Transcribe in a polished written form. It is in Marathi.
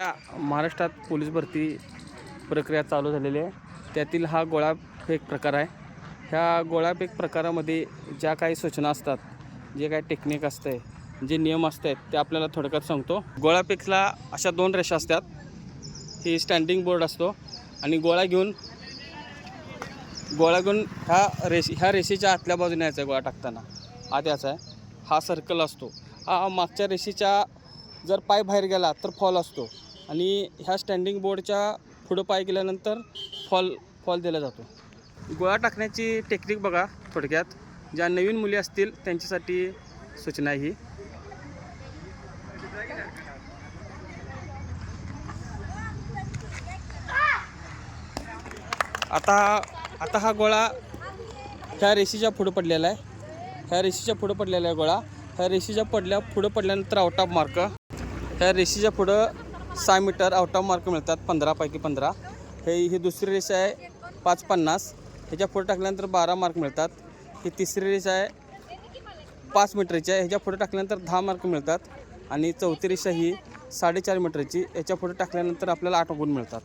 महाराष्ट्रात पोलीस भरती प्रक्रिया चालू झालेली आहे. त्यातील हा गोळाफेक प्रकार आहे. ह्या गोळाफेक प्रकारामध्ये ज्या काही सूचना असतात, जे काही टेक्निक असते, जे नियम असतात ते आपल्याला थोडक्यात सांगतो. गोळाफेकला अशा 2 रेषा असतात. ही स्टँडिंग बोर्ड असतो आणि गोळा घेऊन ह्या रेषेच्या आतल्या बाजूने यायचा गोळा टाकताना आत यायचा आहे. हा सर्कल असतो. हा मागच्या रेषेच्या जर पाय बाहेर गेला तर फॉल असतो आणि ह्या स्टँडिंग बोर्डच्या पुढं पाय गेल्यानंतर फॉल दिला जातो. गोळा टाकण्याची टेक्निक बघा थोडक्यात. ज्या नवीन मुली असतील त्यांच्यासाठी सूचना ही. आता हा गोळा ह्या रेषेच्या पुढं पडलेला आहे. ह्या रेषेच्या पुढं पडलेला आहे गोळा. ह्या रेषेच्या पुढं पडल्यानंतर आउट ऑफ मार्क. ह्या रेषेच्या पुढं 6 मीटर आउट ऑफ मार्क मिळतात, 15 पैकी 15. ही दुसरी रेषा आहे 5.50. ह्याच्या पुढे टाकल्यानंतर 12 मार्क मिळतात. ही तिसरी रेषा आहे 5 मीटरची आहे. ह्याच्या पुढे टाकल्यानंतर 10 मार्क मिळतात आणि चौथी रेषा ही 4.5 मीटरची. याच्या पुढे टाकल्यानंतर आपल्याला 8 गुण मिळतात.